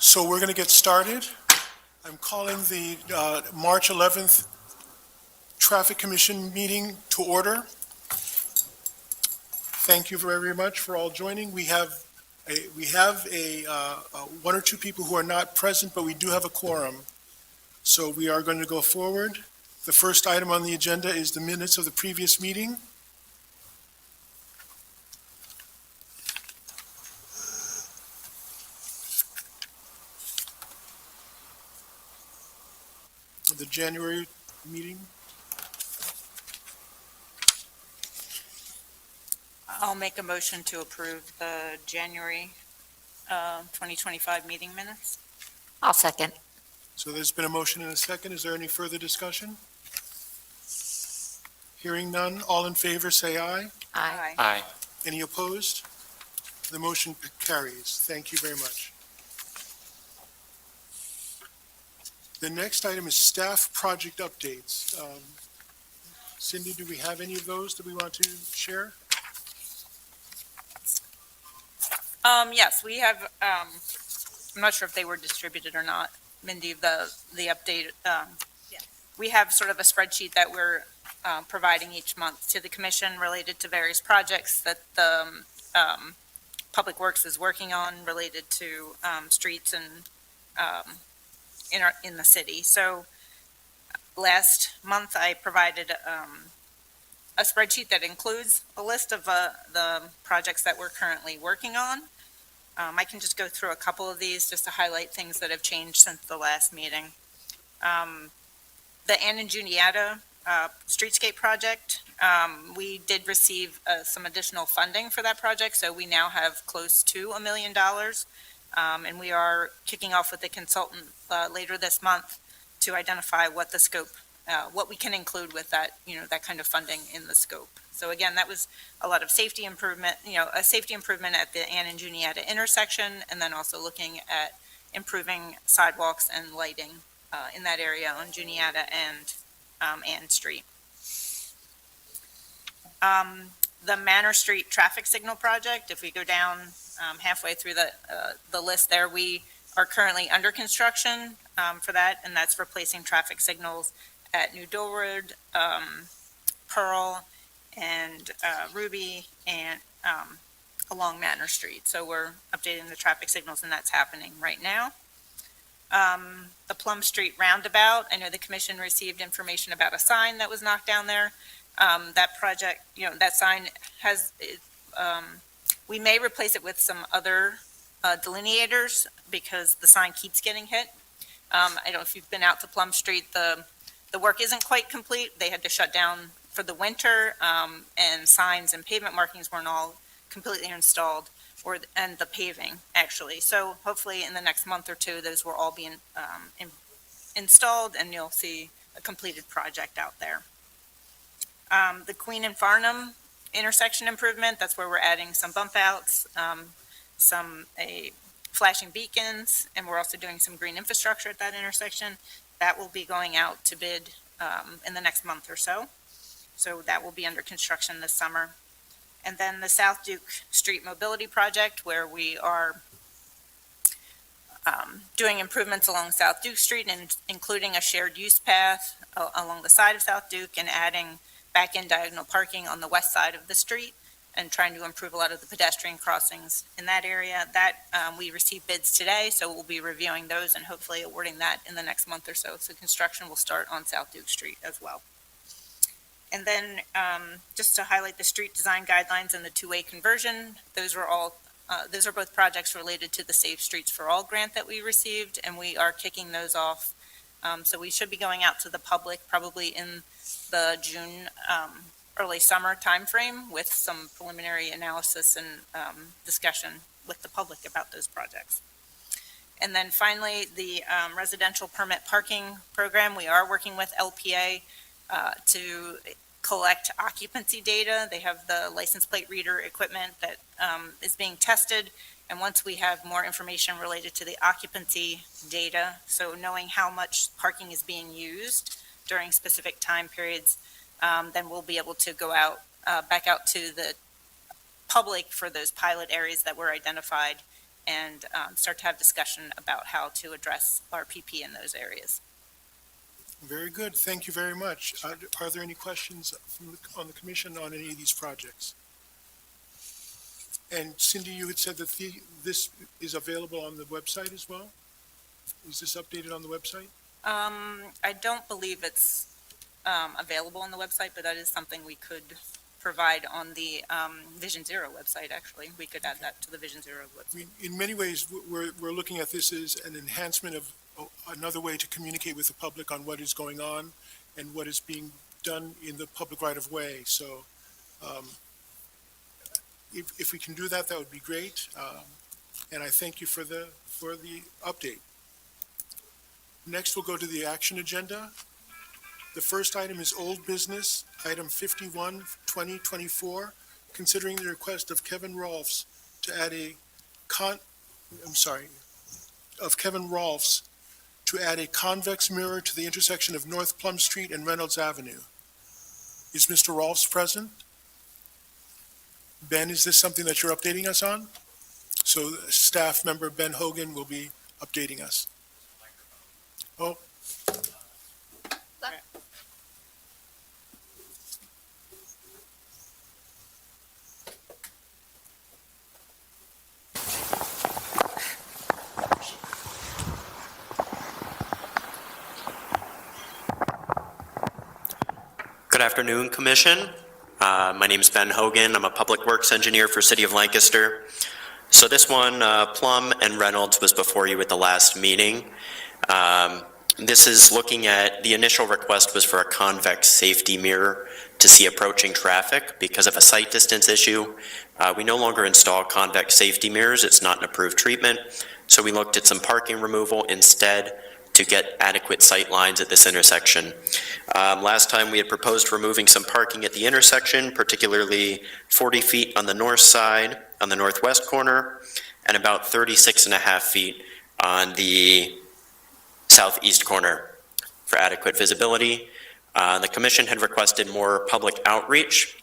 So we're going to get started. I'm calling the March 11th Traffic Commission meeting to order. Thank you very much for all joining. We have one or two people who are not present, but we do have a quorum. So we are going to go forward. The first item on the agenda is the minutes of the previous meeting. The January meeting. I'll make a motion to approve the January 2025 meeting minutes. I'll second. So there's been a motion and a second. Is there any further discussion? Hearing none, all in favor say aye. Aye. Aye. Any opposed? The motion carries. Thank you very much. The next item is staff project updates. Cindy, do we have any of those that we want to share? Yes, we have, I'm not sure if they were distributed or not, Mindy, the update. We have sort of a spreadsheet that we're providing each month to the commission related to various projects that the Public Works is working on related to streets and in the city. So last month I provided a spreadsheet that includes a list of the projects that we're currently working on. I can just go through a couple of these just to highlight things that have changed since the last meeting. The Ann and Juniata Streetscape project, we did receive some additional funding for that project, so we now have close to $1 million. And we are kicking off with the consultant later this month to identify what the scope, what we can include with that, that kind of funding in the scope. So again, that was a lot of safety improvement, a safety improvement at the Ann and Juniata intersection, and then also looking at improving sidewalks and lighting in that area on Juniata and Ann Street. The Manor Street traffic signal project, if we go down halfway through the list there, we are currently under construction for that, and that's replacing traffic signals at New Dole Road, Pearl, and Ruby, and along Manor Street. So we're updating the traffic signals, and that's happening right now. The Plum Street roundabout, I know the commission received information about a sign that was knocked down there. That project, that sign has, we may replace it with some other delineators because the sign keeps getting hit. I don't know if you've been out to Plum Street, the work isn't quite complete. They had to shut down for the winter, and signs and pavement markings weren't all completely installed, and the paving actually. So hopefully in the next month or two, those will all be installed, and you'll see a completed project out there. The Queen and Farnham intersection improvement, that's where we're adding some bump outs, some flashing beacons, and we're also doing some green infrastructure at that intersection. That will be going out to bid in the next month or so. So that will be under construction this summer. And then the South Duke Street Mobility Project, where we are doing improvements along South Duke Street, and including a shared use path along the side of South Duke, and adding back-end diagonal parking on the west side of the street, and trying to improve a lot of the pedestrian crossings in that area. That we received bids today, so we'll be reviewing those and hopefully awarding that in the next month or so. So construction will start on South Duke Street as well. And then just to highlight the street design guidelines and the two-way conversion, those are both projects related to the Safe Streets for All grant that we received, and we are kicking those off. So we should be going out to the public probably in the June, early summer timeframe with some preliminary analysis and discussion with the public about those projects. And then finally, the residential permit parking program, we are working with LPA to collect occupancy data. They have the license plate reader equipment that is being tested. And once we have more information related to the occupancy data, so knowing how much parking is being used during specific time periods, then we'll be able to go out, back out to the public for those pilot areas that were identified and start to have discussion about how to address RPP in those areas. Very good. Thank you very much. Are there any questions on the commission on any of these projects? And Cindy, you had said that this is available on the website as well? Is this updated on the website? I don't believe it's available on the website, but that is something we could provide on the Vision Zero website, actually. We could add that to the Vision Zero I website. mean, in many ways, we're looking at this as an enhancement of another way to communicate with the public on what is going on and what is being done in the public right-of-way. So if we can do that, that would be great. And I thank you for the update. Next, we'll go to the action agenda. The first item is old business, item 51, 2024, considering the request of Kevin Rolfs to add a convex mirror to the intersection of North Plum Street and Reynolds Avenue. Is Mr. Rolfs present? Ben, is this something that you're updating us on? So staff member Ben Hogan will be updating us. Oh. Good afternoon, Commission. My name is Ben Hogan. I'm a Public Works Engineer for City of Lancaster. So this one, Plum and Reynolds, was before you at the last meeting. This is looking at, the initial request was for a convex safety mirror to see approaching traffic because of a sight distance issue. We no longer install convex safety mirrors. It's not an approved treatment. So we looked at some parking removal instead to get adequate sight lines at this intersection. Last time we had proposed removing some parking at the intersection, particularly 40 feet on the north side, on the northwest corner, and about 36.5 feet on the southeast corner for adequate visibility. The commission had requested more public outreach.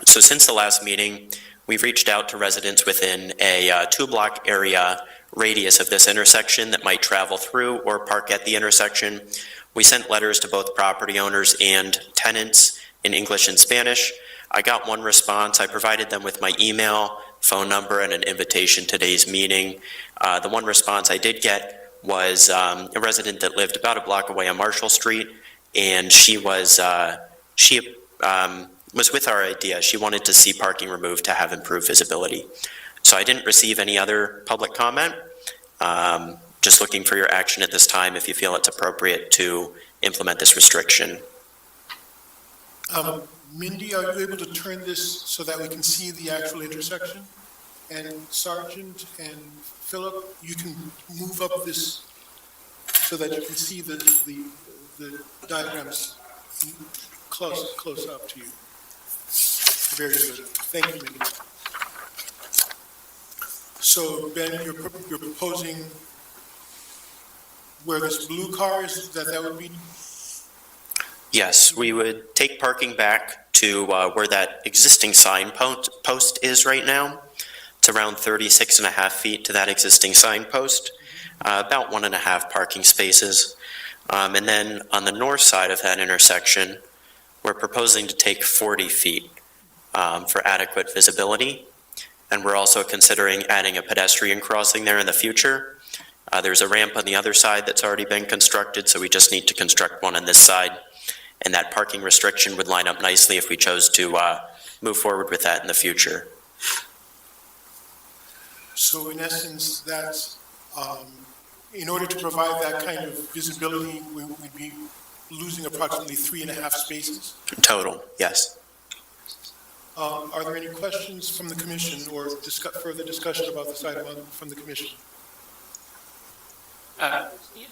So since the last meeting, we've reached out to residents within a 2-block area radius of this intersection that might travel through or park at the intersection. We sent letters to both property owners and tenants in English and Spanish. I got one response. I provided them with my email, phone number, and an invitation to today's meeting. The one response I did get was a resident that lived about a block away on Marshall Street, and she was with our idea. She wanted to see parking removed to have improved visibility. So I didn't receive any other public comment. Just looking for your action at this time if you feel it's appropriate to implement this restriction. Mindy, are you able to turn this so that we can see the actual intersection? And Sergeant and Philip, you can move up this so that you can see the diagrams close up to you. Very good. Thank you, Mindy. So, Ben, you're proposing where this blue car is, that would be? Yes, we would take parking back to where that existing sign post is right now. It's around 36.5 feet to that existing signpost, about 1.5 parking spaces. And then on the north side of that intersection, we're proposing to take 40 feet for adequate visibility. And we're also considering adding a pedestrian crossing there in the future. There's a ramp on the other side that's already been constructed, so we just need to construct one on this side. And that parking restriction would line up nicely if we chose to move forward with that in the future. So in essence, that's, in order to provide that kind of visibility, we'd be losing approximately 3.5 spaces? Total, yes. Are there any questions from the commission or further discussion about this item from the commission?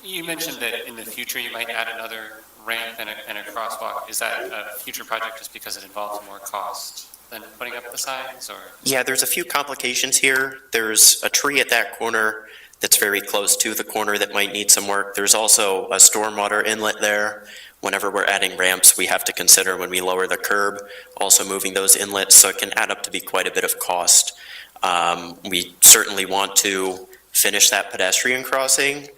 You mentioned that in the future you might add another ramp and a crosswalk. Is that a future project just because it involves more cost than putting up the signs, or? Yeah, there's a few complications here. There's a tree at that corner that's very close to the corner that might need some work. There's also a stormwater inlet there. Whenever we're adding ramps, we have to consider when we lower the curb, also moving those inlets, so it can add up to be quite a bit of cost. We certainly want to finish that pedestrian crossing.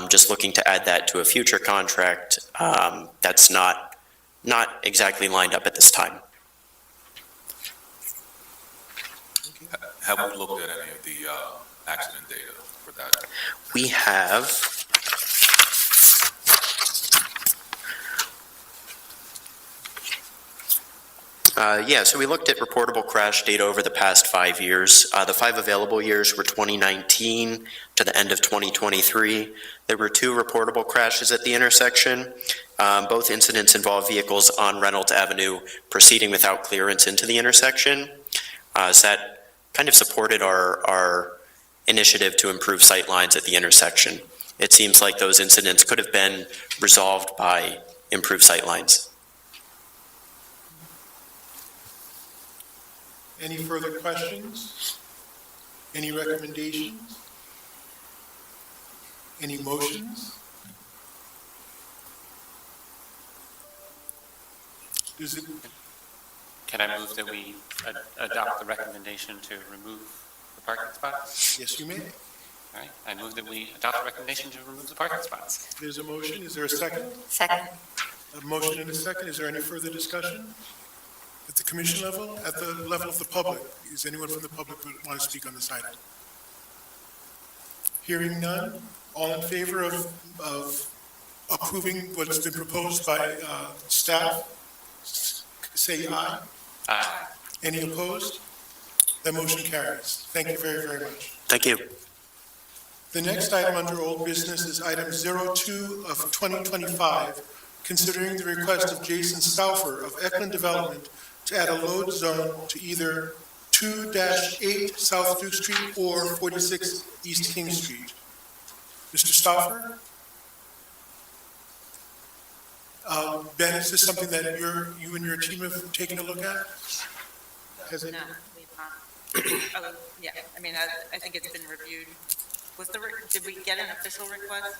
Just looking to add that to a future contract, that's not exactly lined up at this time. Have we looked at any of the accident data for that? We have, so we looked at reportable crash data over the past 5 years. The 5 available years were 2019 to the end of 2023. There were 2 reportable crashes at the intersection. Both incidents involved vehicles on Reynolds Avenue proceeding without clearance into the intersection. So that kind of supported our initiative to improve sightlines at the intersection. It seems like those incidents could have been resolved by improved sightlines. Any further questions? Any recommendations? Any motions? Does it, Can I move that we adopt the recommendation to remove the parking spots? yes, you may. All right, I move that we adopt the recommendation to remove the parking spots. There's a motion. Is there a second? Second. A motion and a second. Is there any further discussion? At the commission level, at the level of the public? Is anyone from the public who want to speak on this item? Hearing none, all in favor of approving what's been proposed by staff, say aye. Aye. Any opposed? The motion carries. Thank you very, very much. Thank you. The next item under old business is item 02 of 2025, considering the request of Jason Stauffer of Eklund Development to add a load zone to either 2-8 South Duke Street or 46 East King Street. Mr. Stauffer? Ben, is this something that you and your team have taken a look at? Has it? No, we've not. Oh, yeah, I mean, I think it's been reviewed. Did we get an official request?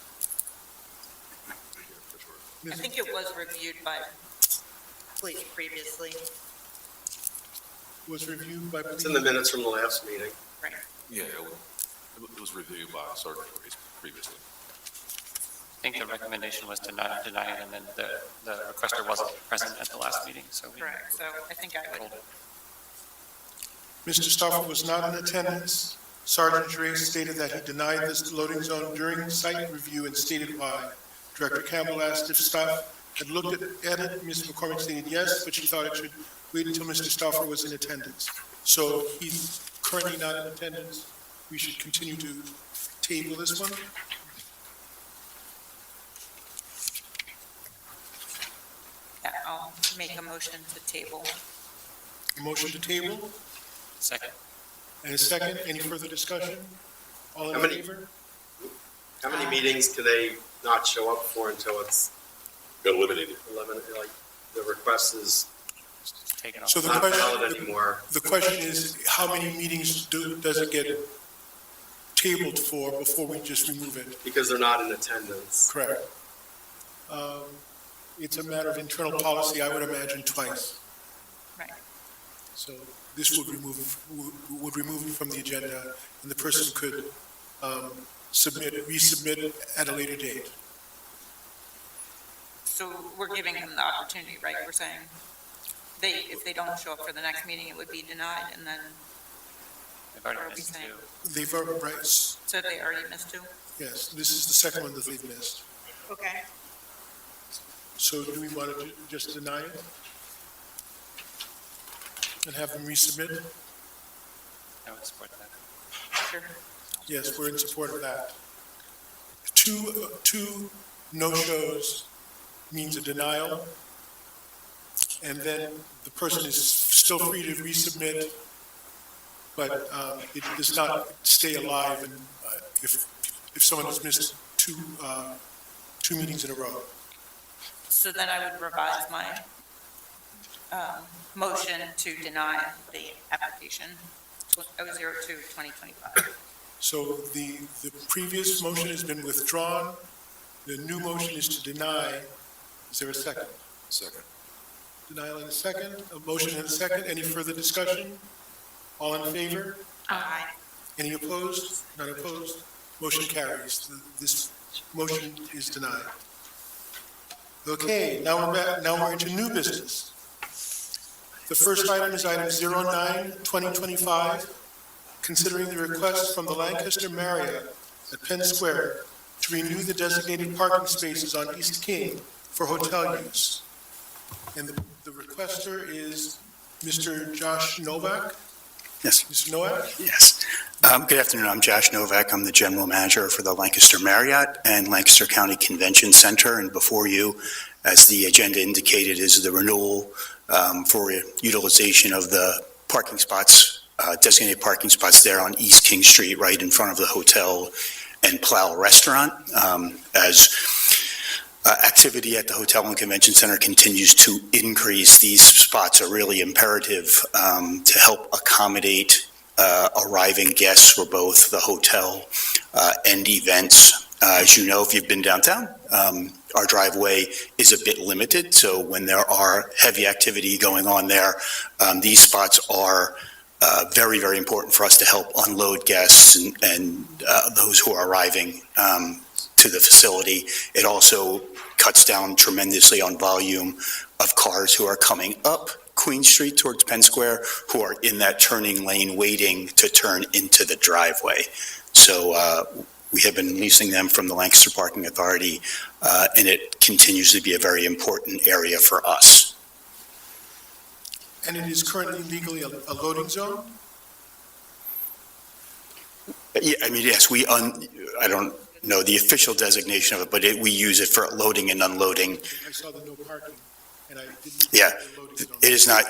I think it was reviewed by police previously. Was reviewed by. It's in the minutes from the last meeting. Right. Yeah, it was reviewed by Sergeant previously. I think the recommendation was to not deny it, and then the requester wasn't present at the last meeting, so we. Correct, so I think I would. Mr. Stauffer was not in attendance. Sergeant Dre stated that he denied this loading zone during site review and stated why. Director Campbell asked if staff had looked at it. Ms. McCormick stated yes, but she thought it should wait until Mr. Stauffer was in attendance. So he's currently not in attendance. We should continue to table this one. Yeah, I'll make a motion to table. A motion to table Second. and a second. Any further discussion? All in How many- favor? How many meetings can they not show up for until it's Eliminated. 11, like, the request is Take it off. So the not valid question, anymore? the question is, how many meetings does it get tabled for before we just remove it? Because they're not in attendance. Correct. It's a matter of internal policy, I would imagine twice. Right. So this would remove it from the agenda, and the person could resubmit at a later date. So we're giving them the opportunity, right? We're saying if they don't show up for the next meeting, it would be denied, and then, They've already Or are we missed saying- two. They've, right, so they already missed two? yes, this is the second one that they've missed. Okay. So do we want to just deny it? And have them resubmit? I would support that. Sure. Yes, we're in support of that. Two no-shows means a denial, and then the person is still free to resubmit, but it does not stay alive and if someone has missed two meetings in a row. So then I would revise my motion to deny the application, 02/2025. So the previous motion has been withdrawn. The new motion is to deny. Is there a second? Second. Denial in a second, a motion and a second. Any further discussion? All in favor? Aye. Any opposed? None opposed? Motion carries. This motion is denied. Okay, now we're into new business. The first item is item 09-2025, considering the request from the Lancaster Marriott at Penn Square to renew the designated parking spaces on East King for hotel use. And the requester is Mr. Josh Novak. Yes. Mr. Novak? Yes. Good afternoon. I'm Josh Novak. I'm the general manager for the Lancaster Marriott and Lancaster County Convention Center. And before you, as the agenda indicated, is the renewal for utilization of the parking spots, designated parking spots there on East King Street, right in front of the hotel and Plow Restaurant. As activity at the Hotel and Convention Center continues to increase, these spots are really imperative to help accommodate arriving guests for both the hotel and events. As you know, if you've been downtown, our driveway is a bit limited, so when there are heavy activity going on there, these spots are very, very important for us to help unload guests and those who are arriving to the facility. It also cuts down tremendously on volume of cars who are coming up Queen Street towards Penn Square, who are in that turning lane waiting to turn into the driveway. So we have been leasing them from the Lancaster Parking Authority, and it continues to be a very important area for us. And it is currently legally a loading zone? Yeah, I mean, yes, I don't know the official designation of it, but we use it for loading and unloading. I saw the no parking, and I didn't. Yeah, the loading zone.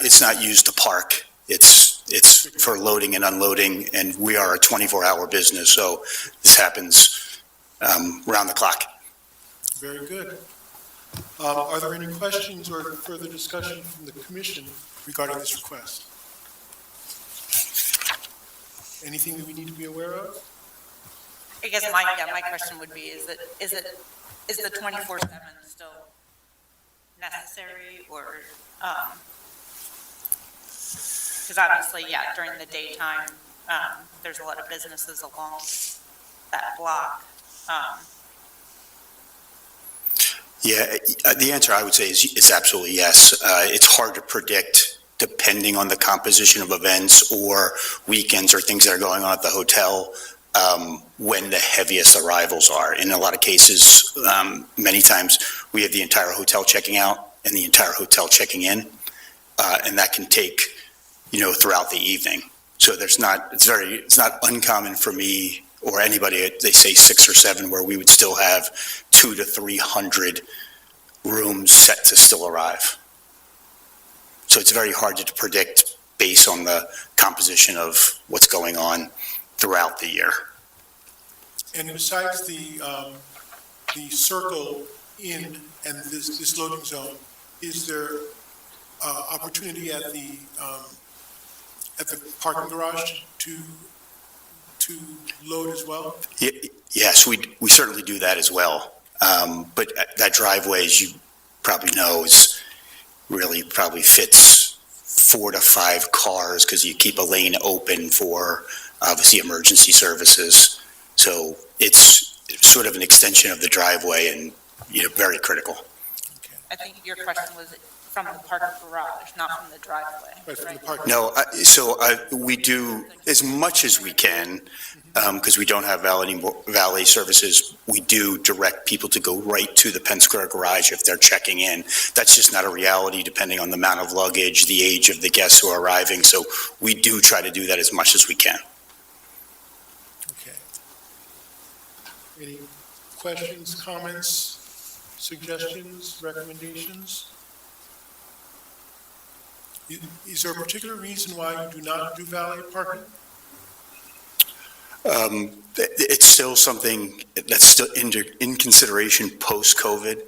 it's not used to park. It's for loading and unloading, and we are a 24-hour business, so this happens round the clock. Very good. Are there any questions or further discussion from the commission regarding this request? Anything that we need to be aware of? I guess my question would be, is the 24/7 still necessary, or, because obviously, yeah, during the daytime, there's a lot of businesses along that block. Yeah, the answer I would say is absolutely yes. It's hard to predict, depending on the composition of events or weekends or things that are going on at the hotel, when the heaviest arrivals are. In a lot of cases, many times, we have the entire hotel checking out and the entire hotel checking in, and that can take, throughout the evening. So it's not uncommon for me or anybody, they say 6 or 7, where we would still have 200 to 300 rooms set to still arrive. So it's very hard to predict based on the composition of what's going on throughout the year. And besides the circle in and this loading zone, is there opportunity at the parking garage to load as well? Yes, we certainly do that as well. But that driveway, as you probably know, probably fits 4 to 5 cars because you keep a lane open for obviously emergency services. So it's sort of an extension of the driveway and, very critical. I think your question was from the parking garage, not from the driveway. Right, from the right? parking. No, we do as much as we can, because we don't have valet services. We do direct people to go right to the Penn Square garage if they're checking in. That's just not a reality depending on the amount of luggage, the age of the guests who are arriving. So we do try to do that as much as we can. Okay. Any questions, comments, suggestions, recommendations? Is there a particular reason why you do not do valet parking? It's still something that's still in consideration post-COVID,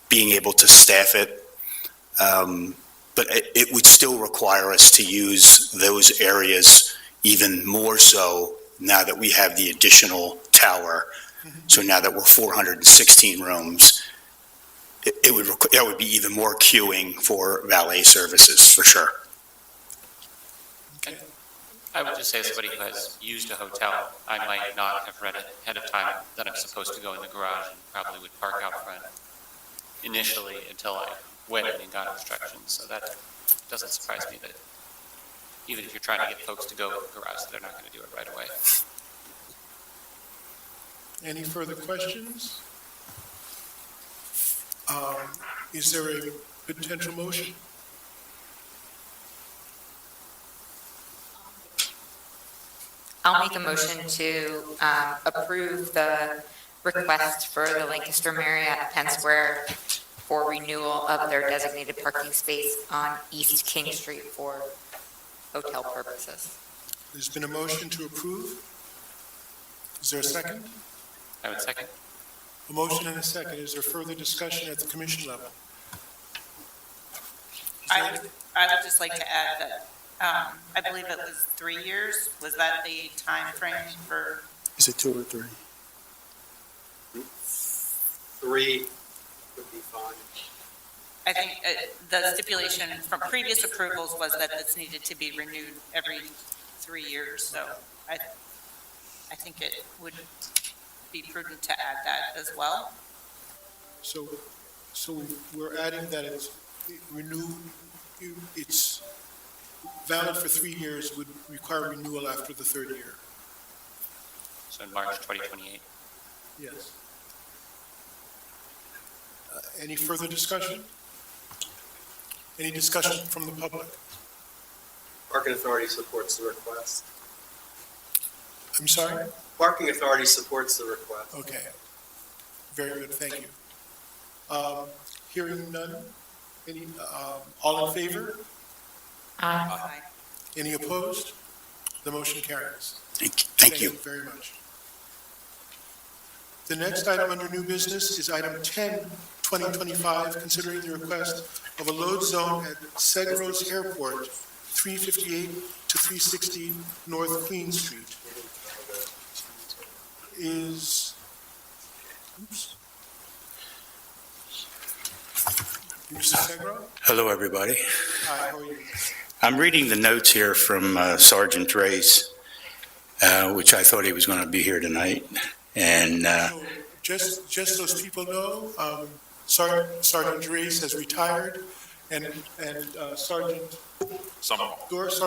being able to staff it. But it would still require us to use those areas even more so now that we have the additional tower. So now that we're 416 rooms, that would be even more queuing for valet services, for sure. Okay. I would just say as somebody who has used a hotel, I might not have read ahead of time that I'm supposed to go in the garage and probably would park out front initially until I went in and got instructions. So that doesn't surprise me that even if you're trying to get folks to go in the garage, they're not going to do it right away. Any further questions? Is there a potential motion? I'll make a motion to approve the request for the Lancaster Marriott Penn Square for renewal of their designated parking space on East King Street for hotel purposes. There's been a motion to approve. Is there a second? I would second. A motion and a second. Is there further discussion at the commission level? I would just like to add that, I believe it was 3 years. Was that the time frame for, Is it 2 or 3? 3 would be fine. I think the stipulation from previous approvals was that this needed to be renewed every 3 years. So I think it would be prudent to add that as well. So we're adding that it's it's valid for 3 years, would require renewal after the third year. So in March 2028. Yes. Any further discussion? Any discussion from the public? Parking Authority supports the request. I'm sorry? Parking Authority supports the request. Okay. Very good, thank you. Hearing none? Any, all in favor? Aye. Any opposed? The motion carries. Thank you. Very much. The next item under new business is item 10, 2025, considering the request of a load zone at Segros Airport, 358 to 360 North Queen Street. Is, oops. Mr. Segro? Hello, everybody. Hi, how are you? I'm reading the notes here from Sergeant Drace, which I thought he was going to be here tonight. And So, just so people know, Sergeant Drace has retired, and Sergeant Doris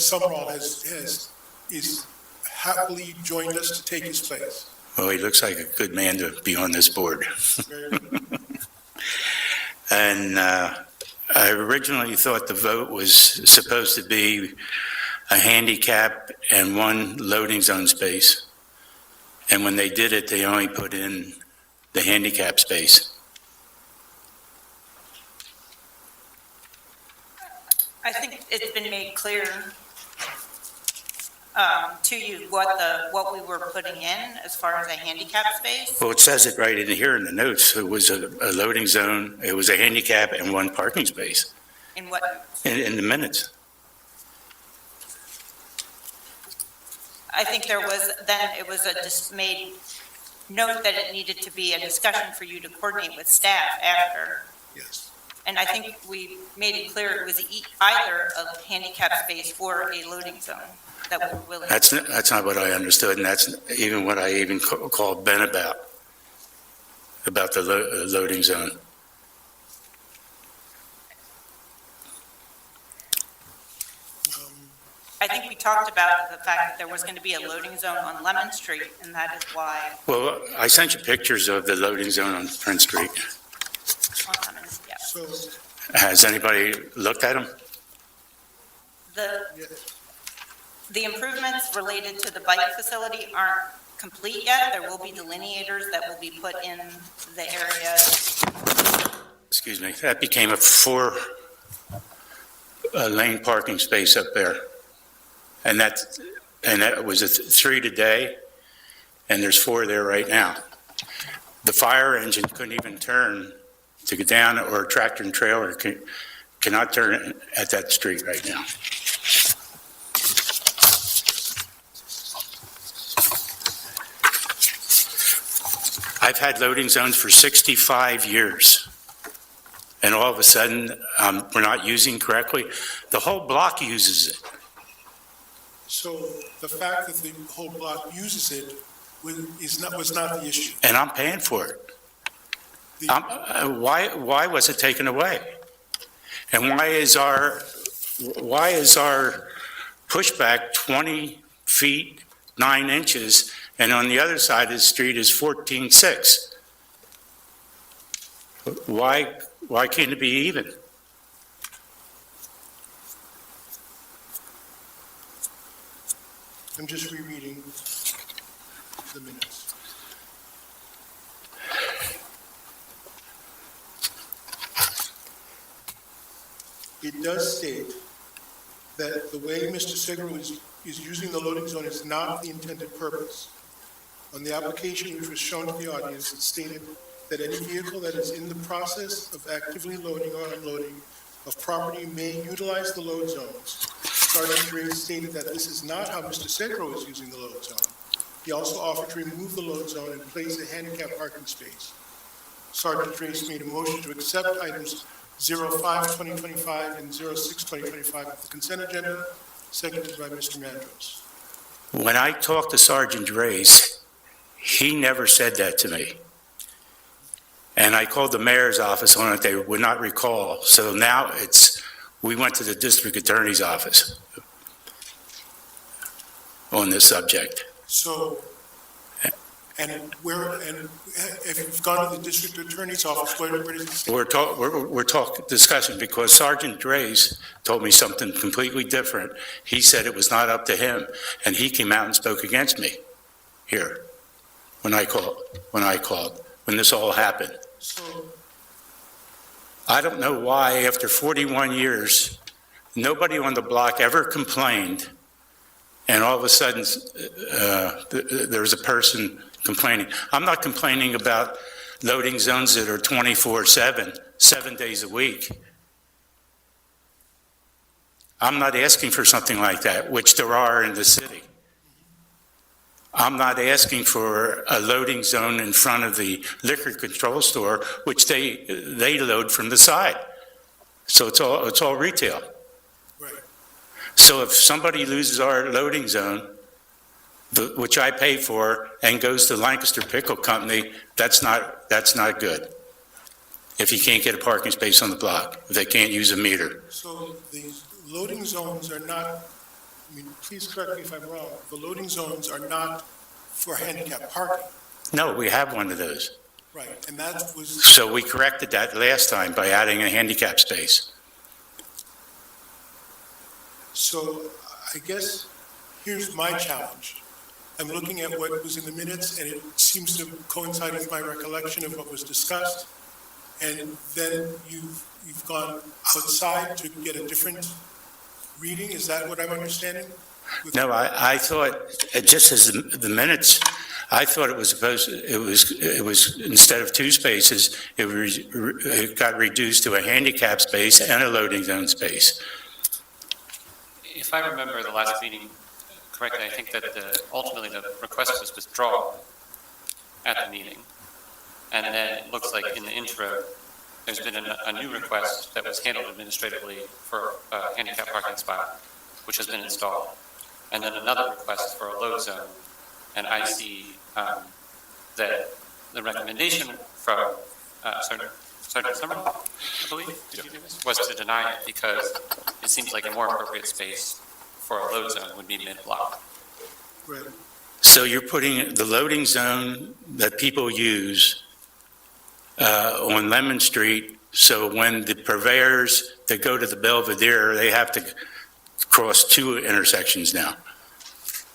Summerall is happily joined us to take his place. well, he looks like a good man to be on this board. Very good. And I originally thought the vote was supposed to be a handicap and 1 loading zone space. And when they did it, they only put in the handicap space. I think it's been made clear to you what we were putting in as far as a handicap space. Well, it says it right in here in the notes. It was a loading zone, it was a handicap and 1 parking space In what, in the minutes. I think there was, then it was just made note that it needed to be a discussion for you to coordinate with staff after. Yes. And I think we made it clear it was either a handicap space or a loading zone that we were willing. That's not what I understood, and that's even what I even called Ben about the loading zone. I think we talked about the fact that there was going to be a loading zone on Lemon Street, and that is why, Well, I sent you pictures of the loading zone on Prince Street. on Lemon, yeah. So, Has anybody looked at them? yeah, The improvements related to the bike facility aren't complete yet. There will be delineators that will be put in the area. Excuse me, that became a 4 lane parking space up there. And that was a 3 today, and there's 4 there right now. The fire engine couldn't even turn to get down, or a tractor and trailer cannot turn at that street right now. I've had loading zones for 65 years. And all of a sudden, we're not using correctly. The whole block uses it. So the fact that the whole block uses it was not the issue. And I'm paying for it. The- Why was it taken away? And why is our pushback 20 feet, 9 inches, and on the other side of the street is 14.6? Why can't it be even? I'm just rereading the minutes. It does state that the way Mr. Segro is using the loading zone is not the intended purpose. On the application which was shown to the audience, it stated that any vehicle that is in the process of actively loading or unloading of property may utilize the load zones. Sergeant Gray stated that this is not how Mr. Segro is using the load zone. He also offered to remove the load zone and place a handicap parking space. Sergeant Drace made a motion to accept items 05-2025 and 06-2025 of the consent agenda, seconded by Mr. Mandros. When I talked to Sergeant Race, he never said that to me. And I called the mayor's office on it, they would not recall. So now we went to the district attorney's office on this subject. So, and if you've gone to the district attorney's office, where does it stand? We're discussing, because Sergeant Drace told me something completely different. He said it was not up to him, and he came out and spoke against me here when this all happened. So, I don't know why, after 41 years, nobody on the block ever complained, and all of a sudden, there was a person complaining. I'm not complaining about loading zones that are 24/7, 7 days a week. I'm not asking for something like that, which there are in the city. I'm not asking for a loading zone in front of the liquor control store, which they load from the side. So it's all retail. right, So if somebody loses our loading zone, which I pay for, and goes to Lancaster Pickle Company, that's not good. If you can't get a parking space on the block, if they can't use a meter. so these loading zones are not, please correct me if I'm wrong, the loading zones are not for handicap parking, No, we have one of those. right? And that was, So we corrected that last time by adding a handicap space. so I guess here's my challenge. I'm looking at what was in the minutes, and it seems to coincide with my recollection of what was discussed. And then you've gone outside to get a different reading, is that what I'm understanding? No, I thought, just as the minutes, I thought it was instead of 2 spaces, it got reduced to a handicap space and a loading zone space. If I remember the last meeting correctly, I think that ultimately the request was withdrawn at the meeting. And then it looks like in the interim, there's been a new request that was handled administratively for a handicap parking spot, which has been installed. And then another request for a load zone. And I see that the recommendation from Sergeant Summerall, I believe, did you do this? Was to deny it because it seems like a more appropriate space for a load zone would be mid-block. Right. So you're putting the loading zone that people use on Lemon Street, so when the purveyors that go to the Belvedere, they have to cross 2 intersections now.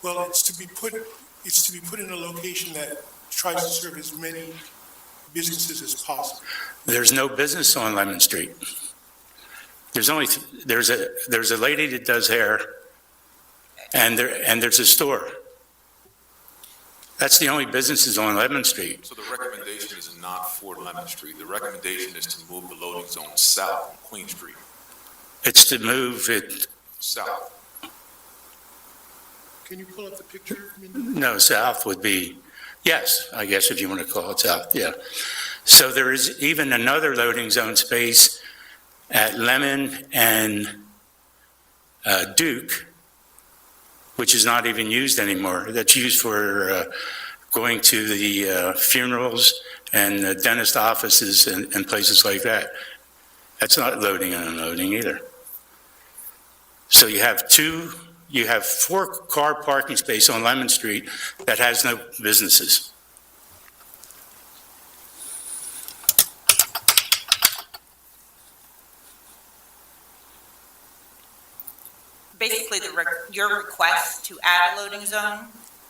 Well, it's to be put in a location that tries to serve as many businesses as possible. There's no business on Lemon Street. There's a lady that does hair, and there's a store. That's the only businesses on Lemon Street. So the recommendation is not for Lemon Street. The recommendation is to move the loading zone south on Queen Street. It's to move it, South. Can you pull up the picture? no, south would be, yes, I guess if you want to call it south, yeah. So there is even another loading zone space at Lemon and Duke which is not even used anymore. That's used for going to the funerals and the dentist offices and places like that. That's not loading and unloading either. So you have 4 car parking spaces on Lemon Street that has no businesses. Basically, your request to add a loading zone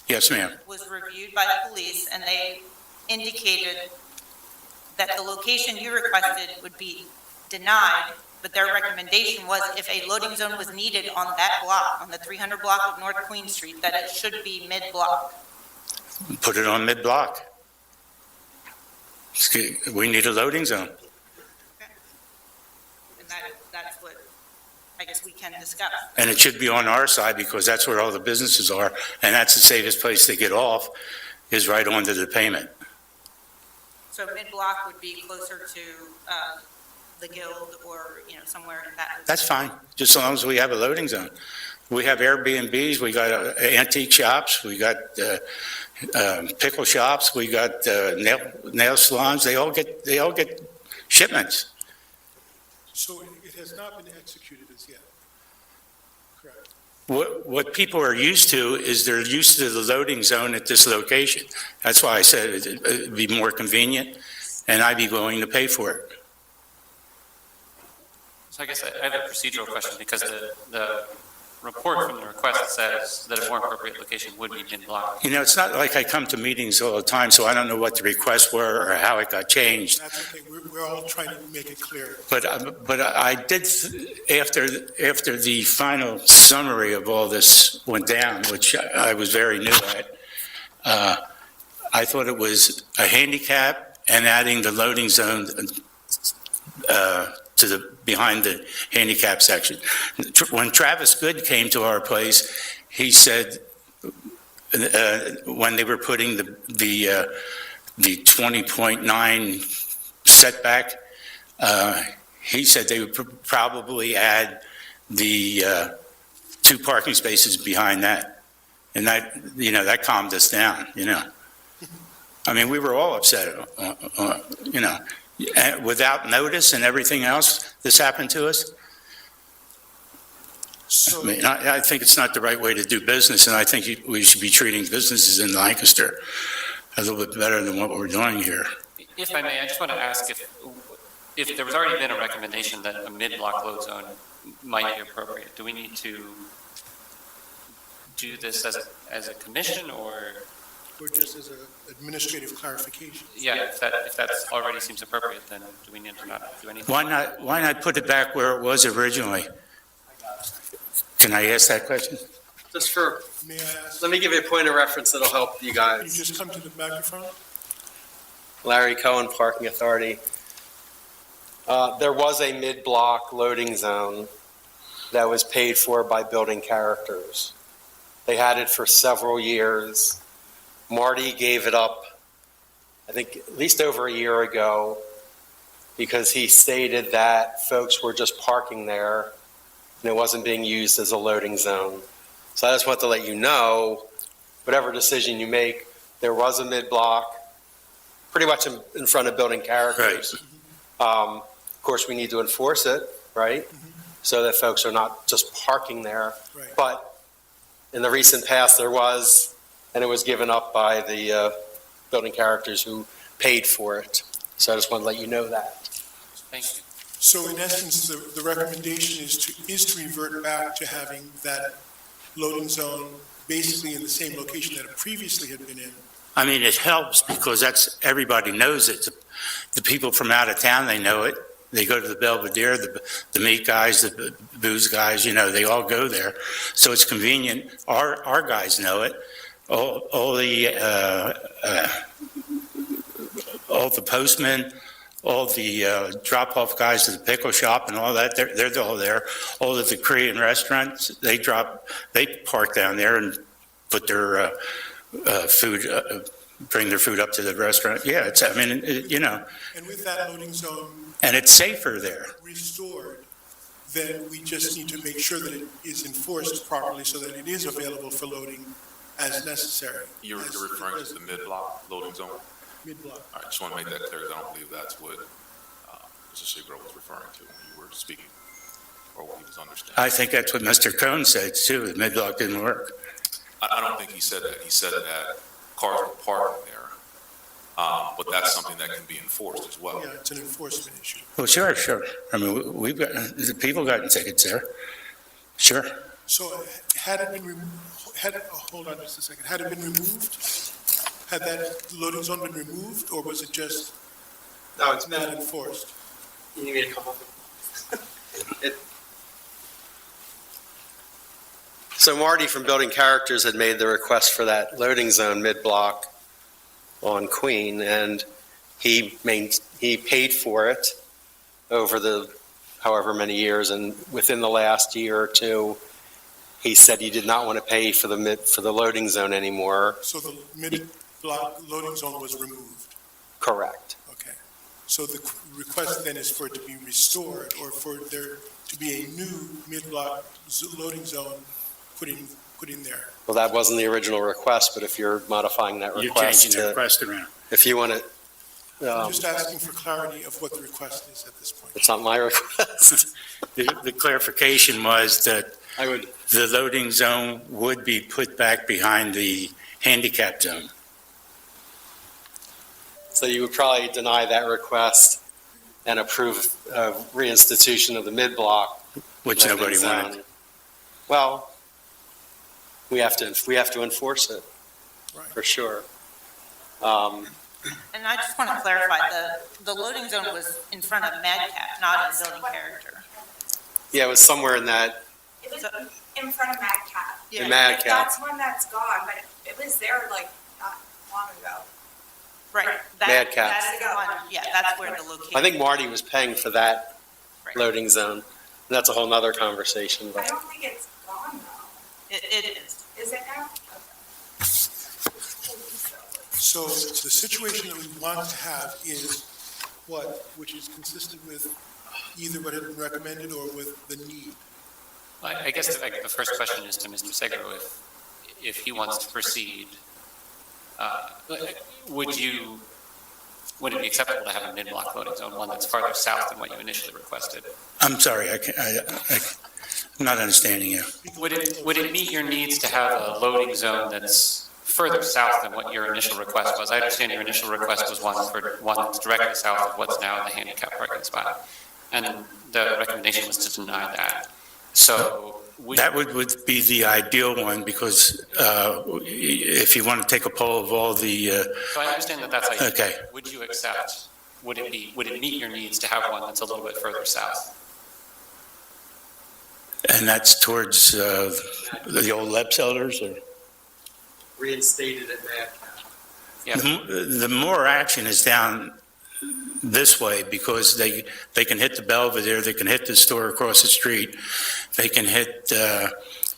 Yes, ma'am. was reviewed by the police, and they indicated that the location you requested would be denied, but their recommendation was if a loading zone was needed on that block, on the 300 block of North Queen Street, that it should be mid-block. Put it on mid-block. We need a loading zone. And that's what I guess we can discuss. And it should be on our side because that's where all the businesses are. And that's the safest place to get off is right onto the pavement. So mid-block would be closer to the Guild or, somewhere in that. That's fine, just as long as we have a loading zone. We have Airbnbs, we got antique shops, we got pickle shops, we got nail salons. They all get shipments. So it has not been executed as yet? Correct. What people are used to is they're used to the loading zone at this location. That's why I said it'd be more convenient, and I'd be willing to pay for it. So I guess I have a procedural question, because the report from the request says that a more appropriate location would be mid-block. It's not like I come to meetings all the time, so I don't know what the requests were or how it got changed. That's okay, we're all trying to make it clear. But I did, after the final summary of all this went down, which I was very new at, I thought it was a handicap and adding the loading zone behind the handicap section. When Travis Good came to our place, he said, when they were putting the 20.9 setback, he said they would probably add the 2 parking spaces behind that. And that calmed us down, I mean, we were all upset, without notice and everything else, this happened to us. So, I mean, I think it's not the right way to do business, and I think we should be treating businesses in Lancaster a little bit better than what we're doing here. If I may, I just want to ask if there was already been a recommendation that a mid-block load zone might be appropriate, do we need to do this as a commission, or just as an administrative clarification. yeah, if that already seems appropriate, then do we need to not do anything? Why not put it back where it was originally? Can I ask that question? Just for, May I ask, let me give you a point of reference that'll help you can you guys. just come to the microphone? Larry Cohen, Parking Authority. There was a mid-block loading zone that was paid for by Building Characters. They had it for several years. Marty gave it up, I think, at least over a year ago, because he stated that folks were just parking there and it wasn't being used as a loading zone. So I just want to let you know, whatever decision you make, there was a mid-block, pretty much in front of Building Characters. Of course, we need to enforce it, right? So that folks are not just parking there. Right. But in the recent past, there was, and it was given up by the Building Characters who paid for it. So I just want to let you know that. Thank you. So in essence, the recommendation is to revert back to having that loading zone basically in the same location that it previously had been in. I mean, it helps because everybody knows it. The people from out of town, they know it. They go to the Belvedere, the meat guys, the booze guys, they all go there. So it's convenient. Our guys know it. All the postmen, all the drop-off guys at the pickle shop and all that, they're all there. All of the Korean restaurants, they park down there and put their food, bring their food up to the restaurant. Yeah, And with that loading zone and it's safer there. restored, then we just need to make sure that it is enforced properly so that it is available for loading as necessary. You're referring to the mid-block loading zone? All Mid-block. right, just want to make that clear, 'cause I don't believe that's what Mr. Segro was referring to when you were speaking, or what he was understanding. I think that's what Mr. Cohn said too, the mid-block didn't work. I don't think he said that. He said that cars were parked there, but that's something that can be enforced as well. Yeah, it's an enforcement issue. Well, sure. I mean, we've got, the people gotten tickets there. Sure. So had it been, hold on just a second, had it been removed? Had that loading zone been removed, or was it just No, it's not enforced? You need me to come up? So Marty from Building Characters had made the request for that loading zone mid-block on Queen, and he paid for it over the however many years, and within the last year or two, he said he did not want to pay for the loading zone anymore. So the mid-block loading zone was removed? Correct. Okay. So the request then is for it to be restored, or for there to be a new mid-block loading zone put in there? Well, that wasn't the original request, but if you're modifying that You're request changing the to, request around. if you want to, I'm just asking for clarity of what the request is at this point. it's not my request. The clarification was that I would, the loading zone would be put back behind the handicap zone. so you would probably deny that request and approve reinstitution of the mid-block. Which loading nobody zone. wanted. Well, we have to enforce it, Right. for sure. And I just want to clarify, the loading zone was in front of Madcap, not in building character. Yeah, it was somewhere in that, It was So- in front of Madcap. in Madcap. That's one that's gone, but it was there like not long ago. Right. Madcap. That's the one, yeah, that's where the location. I think Marty was paying for that Right. loading zone. That's a whole nother conversation, I but don't think it's gone though. It is. Is it now? So the situation that we want to have is what, which is consistent with either what had been recommended or with the need? I guess the first question is to Mr. Segro, if he wants to proceed, would it be acceptable to have a mid-block loading zone, one that's farther south than what you initially requested? I'm sorry, I'm not understanding you. Would it meet your needs to have a loading zone that's further south than what your initial request was? I understand your initial request was one that's directly south of what's now the handicap parking spot, and the recommendation was to deny that. So That would be the ideal one, because if you want to take a poll of all the, So I understand that that's how you. Okay. Would you accept, would it meet your needs to have one that's a little bit further south? and that's towards the old Lebselders, or? reinstated at Madcap. Yeah. The more action is down this way, because they can hit the Belvedere, they can hit the store across the street, they can hit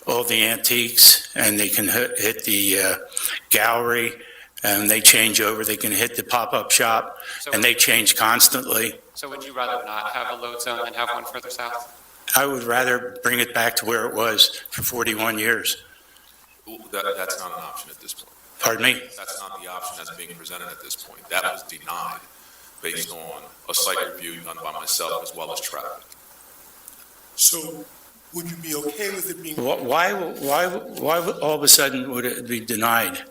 all the antiques, and they can hit the gallery, and they change over, they can hit the pop-up shop, and they change constantly. So would you rather not have a load zone than have one further south? I would rather bring it back to where it was for 41 years. That's not an option at this point. Pardon me? That's not the option that's being presented at this point. That was denied based on a site review done by myself as well as traffic. So would you be okay with it being, Why all of a sudden would it be denied?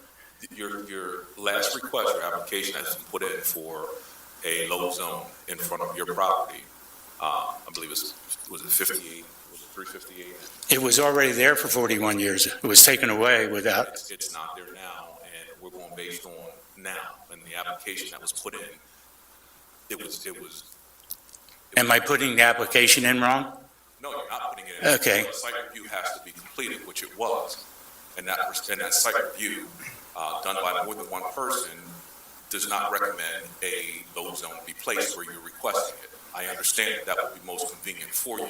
Your last request, your application has been put in for a load zone in front of your property. I believe was it 58, was it 358? It was already there for 41 years. It was taken away without, It's not there now, and we're going based on now, and the application that was put in, it was. am I putting the application in wrong? No, you're not putting it in. Okay. A site review has to be completed, which it was, and that site review, done by more than one person, does not recommend a load zone be placed where you're requesting it. I understand that would be most convenient for you.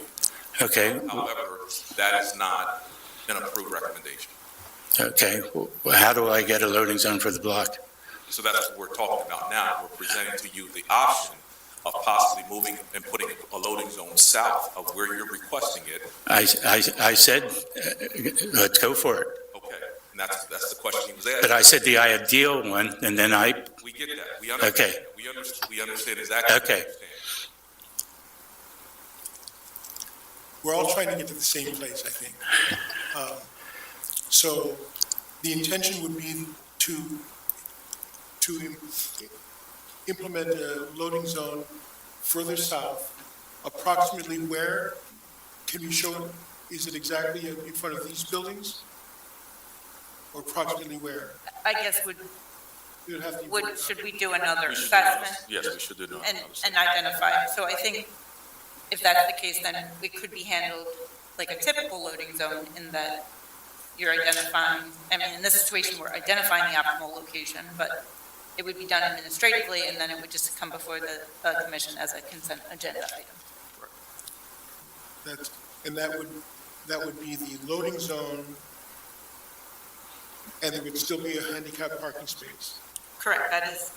Okay, However, that is not an approved recommendation. okay. Well, how do I get a loading zone for the block? So that's what we're talking about now. We're presenting to you the option of possibly moving and putting a loading zone south of where you're requesting it. I said, let's go for it. Okay, and that's the question he was asking. But I said the ideal one, and then We get that. We understand. Okay. We understand exactly. Okay. What We're all trying to get to the same place, I think. So the intention would be to implement a loading zone further south, approximately where? Can you show it? Is it exactly in front of these buildings? Or approximately where? I guess It would have to be. should we do another We should do assessment Yes, we should do that. and identify? So I think if that's the case, then it could be handled like a typical loading zone in that you're identifying, I mean, in this situation, we're identifying the optimal location, but it would be done administratively, and then it would just come before the commission as a consent agenda item. And that would be the loading zone, and there would still be a handicap parking space. Correct, that has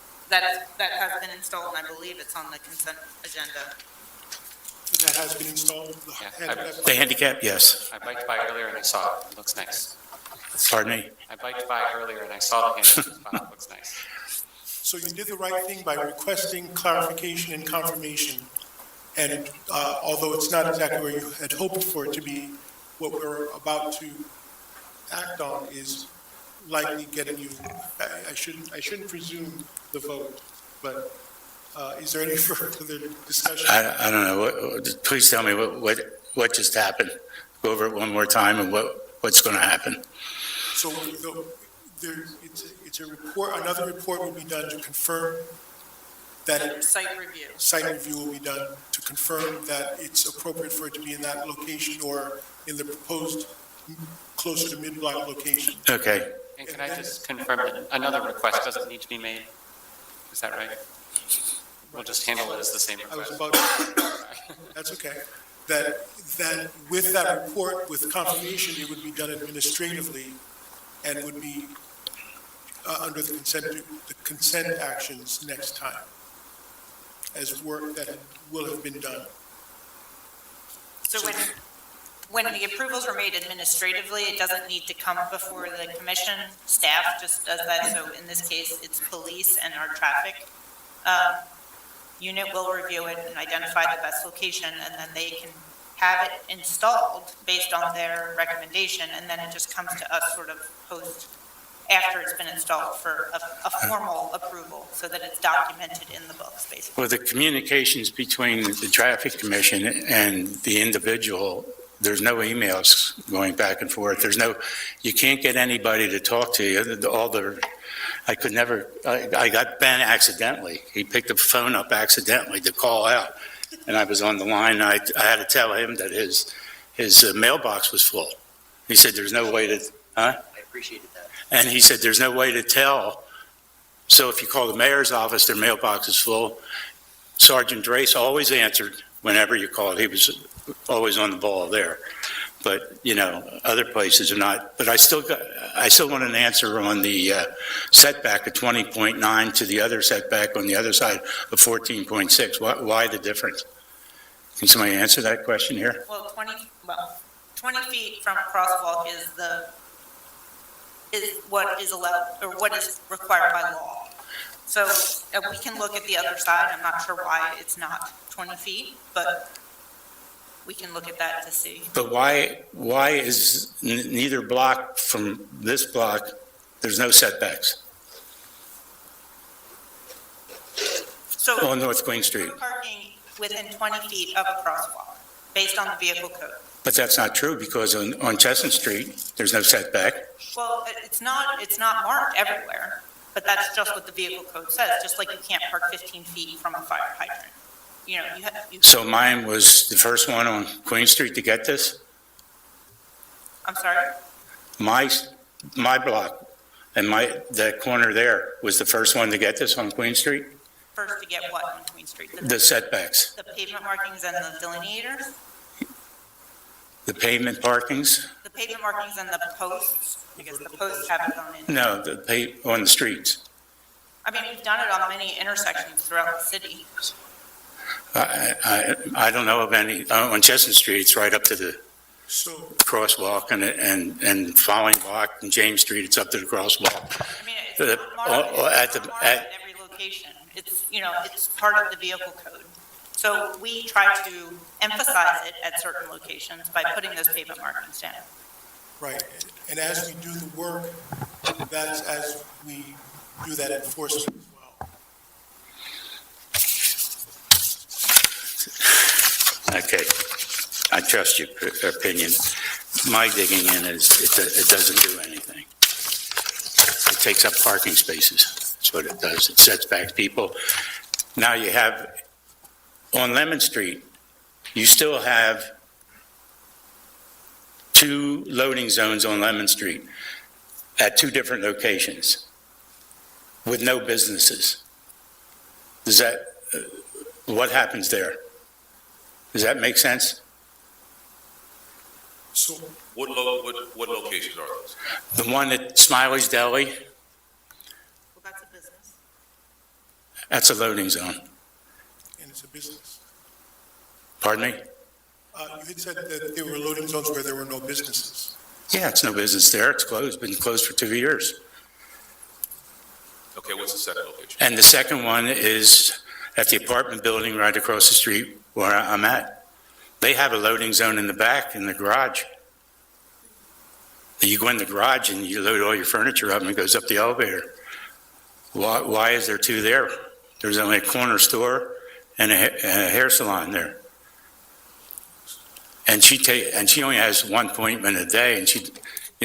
been installed, and I believe it's on the consent agenda. That has been installed? the handicap, yes. I biked by earlier and I saw it. It looks nice. Pardon me? I biked by earlier and I saw the handicap spot. It looks nice. So you did the right thing by requesting clarification and confirmation. And although it's not exactly where you had hoped for it to be, what we're about to act on is likely getting you, I shouldn't presume the vote, but is there any further discussion? I don't know. Please tell me what just happened. Go over it one more time and what's going to happen. So it's a report, another report will be done to confirm that Site review. site review will be done to confirm that it's appropriate for it to be in that location or in the proposed closer to mid-block location. Okay. And can I just confirm that another request doesn't need to be made? Is that right? We'll just handle it as the same I was request. about, that's okay. That with that report, with confirmation, it would be done administratively and would be under the consent actions next time as work that will have been done. So when the approvals are made administratively, it doesn't need to come before the commission. Staff just does that. So in this case, it's police and our traffic unit will review it and identify the best location, and then they can have it installed based on their recommendation, and then it just comes to us sort of post, after it's been installed for a formal approval, so that it's documented in the books, basically. Well, the communications between the traffic commission and the individual, there's no emails going back and forth. You can't get anybody to talk to you. I got Ben accidentally. He picked the phone up accidentally to call out, and I was on the line. I had to tell him that his mailbox was full. He said, there's no way to, I appreciated that. and he said, there's no way to tell. So if you call the mayor's office, their mailbox is full. Sergeant Drace always answered whenever you called. He was always on the ball there. But, other places are not. But I still want an answer on the setback of 20.9 to the other setback on the other side of 14.6. Why the difference? Can somebody answer that question here? Well, 20 feet from a crosswalk is what is allowed, or what is required by law. So we can look at the other side. I'm not sure why it's not 20 feet, but we can look at that to see. But why is neither block from this block, there's no setbacks So on North Queen Street? parking within 20 feet of a crosswalk, based on the vehicle code. But that's not true because on Chestnut Street, there's no setback. Well, it's not marked everywhere, but that's just what the vehicle code says, just like you can't park 15 feet from a fire hydrant. So mine was the first one on Queen Street to get this? I'm sorry? My block and that corner there was the first one to get this on Queen Street? First to get what on Queen Street? The setbacks, The pavement markings and the delineators? the pavement parkings? The pavement markings and the posts, because the posts haven't gone in. No, on the streets. I mean, we've done it on many intersections throughout the city. I don't know of any, on Chestnut Street, it's right up to the So, crosswalk, and following block, and James Street, it's up to the crosswalk. I mean, it's The- not marked, at it's the- not marked at- at every location. It's, it's part of the vehicle code. So we try to emphasize it at certain locations by putting those pavement markings down. right, and as we do the work, that's as we do that enforcement as well. Okay, I trust your opinion. My digging in is, it doesn't do anything. It takes up parking spaces, that's what it does. It sets back people. Now you have, on Lemon Street, you still have 2 loading zones on Lemon Street at 2 different locations with no businesses. Does that, what happens there? Does that make sense? So, What locations are those? The one at Smiley's Deli, Well, that's a business. that's a loading zone. and it's a business. Pardon me? You had said that there were loading zones where there were no businesses. Yeah, it's no business there. It's closed, been closed for 2 years. Okay, what's the second location? And the second one is at the apartment building right across the street where I'm at. They have a loading zone in the back, in the garage. You go in the garage and you load all your furniture up and it goes up the elevator. Why is there 2 there? There's only a corner store and a hair salon there. And she only has 1 appointment a day, and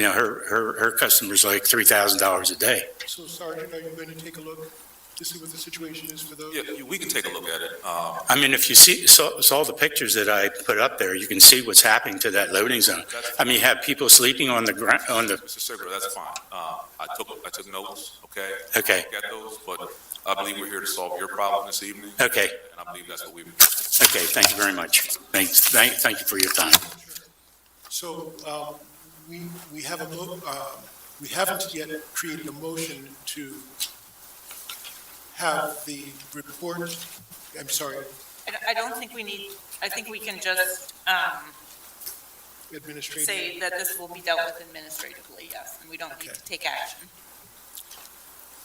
her customer's like $3,000 a day. So Sergeant, are you going to take a look to see what the situation is for those? Yeah, we can take a look at it. I mean, if you saw the pictures that I put up there, you can see what's happening to that loading zone. I mean, you have people sleeping on the ground, Mr. Sigler, that's fine. I took notes, okay? Okay. Look at those, but I believe we're here to solve your problem this evening. Okay, And I believe that's what we've. okay, thank you very much. Thank you for your time. So, we have we haven't yet created a motion to have the report, I'm sorry, I don't think we need, I think we can just administrative. say that this will be dealt with administratively, yes, and we don't need to take action.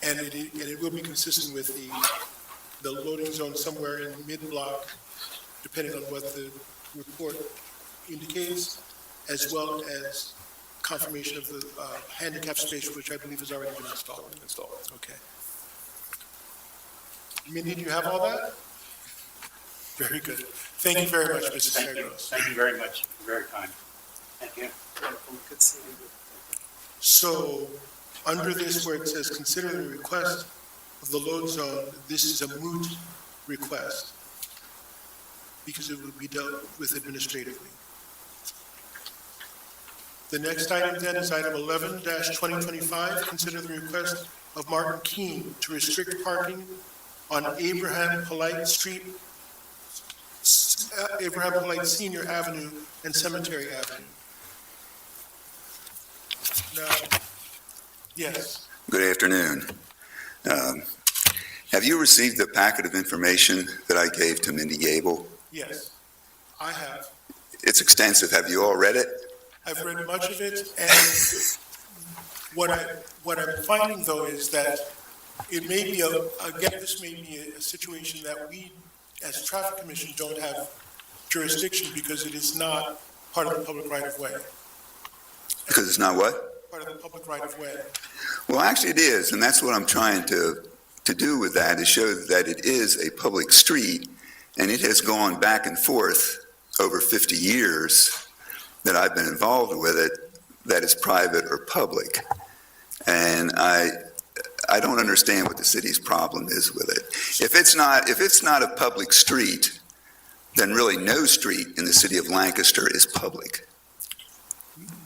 And it will be consistent with the loading zone somewhere in mid-block, depending on what the report indicates, as well as confirmation of the handicap space, which I believe has already been installed. Okay. Mindy, do you have all that? Very good. Thank you very much, Mrs. Fairgross. Thank you very much. Very kind. Thank you. So, under this where it says, consider the request of the load zone, this is a moot request, because it will be dealt with administratively. The next item then is item 11-2025, consider the request of Martin Keene to restrict parking on Abraham Polite Street, Abraham Polite Senior Avenue and Cemetery Avenue. Now, yes, Good afternoon. Have you received the packet of information that I gave to Mindy Gable? yes, I have. It's extensive. Have you all read it? I've read much of it, and what I'm finding, though, is that it may be, again, this may be a situation that we, as a traffic commission, don't have jurisdiction because it is not part of the public right-of-way, Because it's not what? part of the public right-of-way. Well, actually it is, and that's what I'm trying to do with that, is show that it is a public street, and it has gone back and forth over 50 years that I've been involved with it, that is private or public. And I don't understand what the city's problem is with it. If it's not a public street, then really no street in the city of Lancaster is public.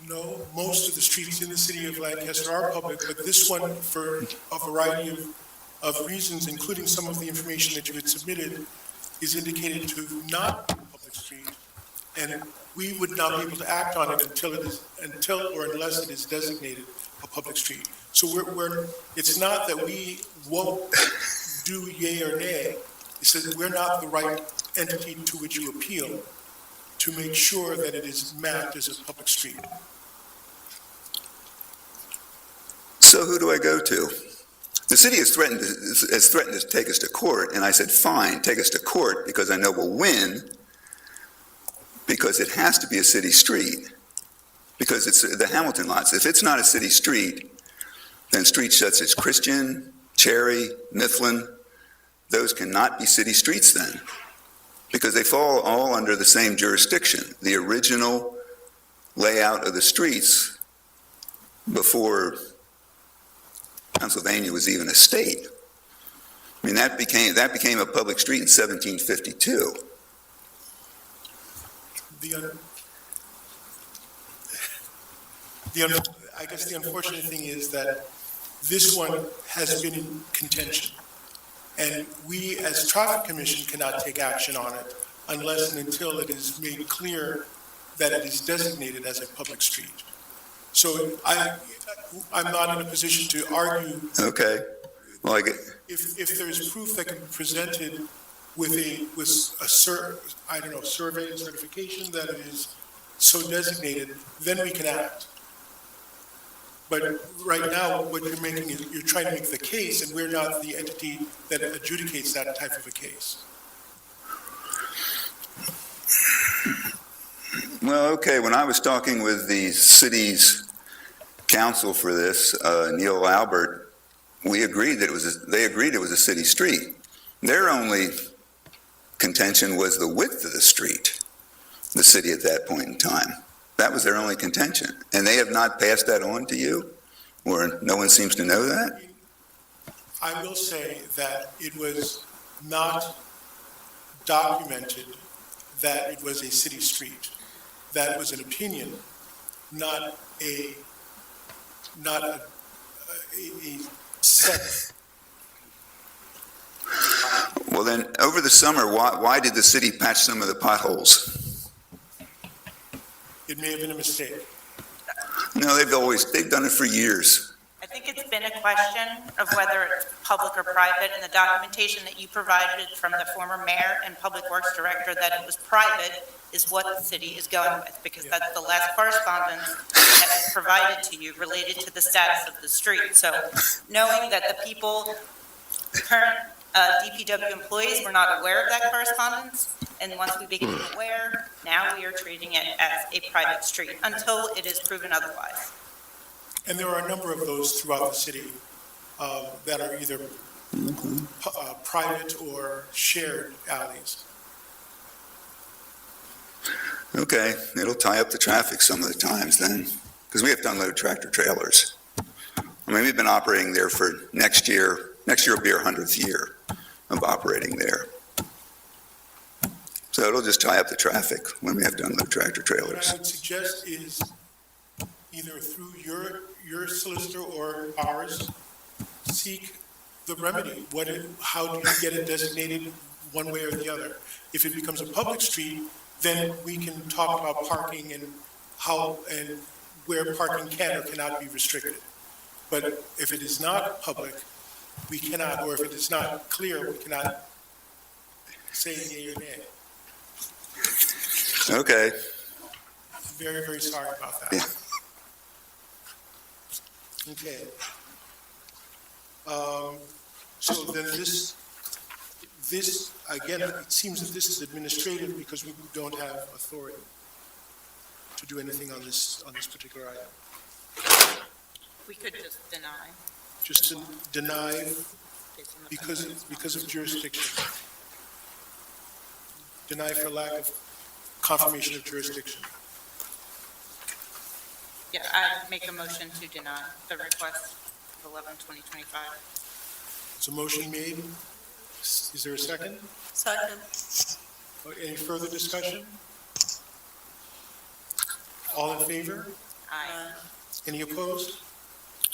No, most of the streets in the city of Lancaster are public, but this one, for a variety of reasons, including some of the information that you had submitted, is indicated to not be a public street. And we would not be able to act on it until or unless it is designated a public street. So it's not that we won't do yea or nay, it's that we're not the right entity to which you appeal to make sure that it is mapped as a public street. So who do I go to? The city has threatened to take us to court, and I said, fine, take us to court, because I know we'll win, because it has to be a city street, because it's the Hamilton lots. If it's not a city street, then streets such as Christian, Cherry, Mifflin, those cannot be city streets then, because they fall all under the same jurisdiction. The original layout of the streets before Pennsylvania was even a state. I mean, that became a public street in 1752. I guess the unfortunate thing is that this one has been in contention. And we, as Traffic Commission, cannot take action on it unless and until it is made clear that it is designated as a public street. So I'm not in a position to argue. Okay. Well, If there's proof that can be presented with a survey and certification that it is so designated, then we can act. But right now, what you're making is, you're trying to make the case, and we're not the entity that adjudicates that type of a case. Well, okay, when I was talking with the city's counsel for this, Neil Albert, they agreed it was a city street. Their only contention was the width of the street, the city at that point in time. That was their only contention. And they have not passed that on to you? Or no one seems to know that? I will say that it was not documented that it was a city street. That was an opinion, not a set. Well then, over the summer, why did the city patch some of the potholes? It may have been a mistake. No, they've done it for years. I think it's been a question of whether it's public or private, and the documentation that you provided from the former mayor and public works director that it was private is what the city is going with, because that's the last correspondence that was provided to you related to the status of the street. So knowing that the people, current DPW employees were not aware of that correspondence, and once we became aware, now we are treating it as a private street until it is proven otherwise. And there are a number of those throughout the city that are either private or shared alleys. Okay, it'll tie up the traffic some of the times then, because we have to unload tractor trailers. I mean, we've been operating there for next year will be our 100th year of operating there. So it'll just tie up the traffic when we have to unload tractor What I trailers. would suggest is either through your solicitor or ours, seek the remedy. How do you get it designated one way or the other? If it becomes a public street, then we can talk about parking and how and where parking can or cannot be restricted. But if it is not public, we cannot, or if it is not clear, we cannot say yea or nay. Okay, Very, very sorry about that. Yeah. Okay. So then this, again, it seems that this is administrative because we don't have authority to do anything on this particular item. We could just deny. Just to deny based on the because of jurisdiction. Deny for lack of confirmation of jurisdiction. Yeah, I'd make a motion to deny the request of 11/2025. Is a motion made? Is there a second? Second. Any further discussion? All in favor? Aye. Any opposed?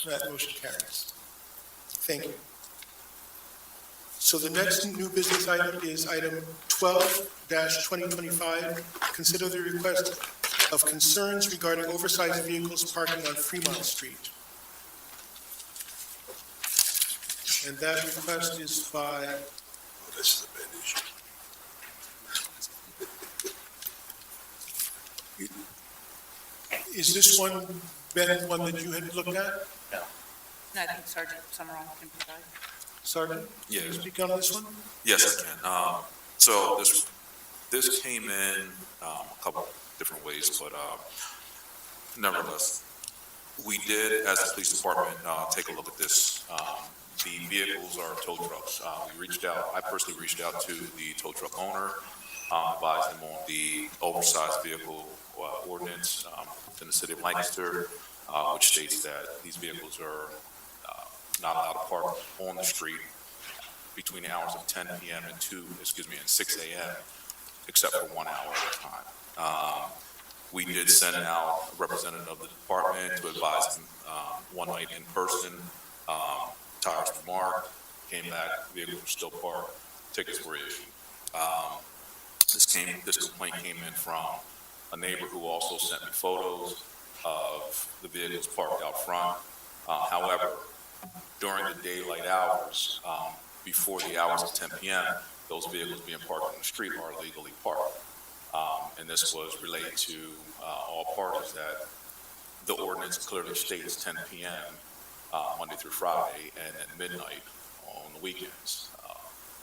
That motion carries. Thank you. So the next new business item is item 12-2025. Consider the request of concerns regarding oversized vehicles parking on Fremont Street. And that request is by, this is a bad issue. Is this one, Ben, one that you had looked at? No, I think Sergeant Summerall can provide. Sergeant? Yeah. Can you speak on this one? Yes, I can. So this came in a couple different ways, but nevertheless, we did, as the police department, take a look at this. The vehicles are tow trucks. We reached out, I personally reached out to the tow truck owner, advised them on the oversized vehicle ordinance in the city of Lancaster, which states that these vehicles are not allowed to park on the street between the hours of 10 p.m. and 6 a.m., except for 1 hour at a time. We did send out a representative of the department to advise them one night in person. Tires were marked, came back, vehicles were still parked, tickets were issued. This complaint came in from a neighbor who also sent me photos of the vehicles parked out front. However, during the daylight hours, before the hours of 10 p.m., those vehicles being parked on the street are legally parked. And this was relayed to all parties that the ordinance clearly states 10 p.m. Monday through Friday and at midnight on the weekends,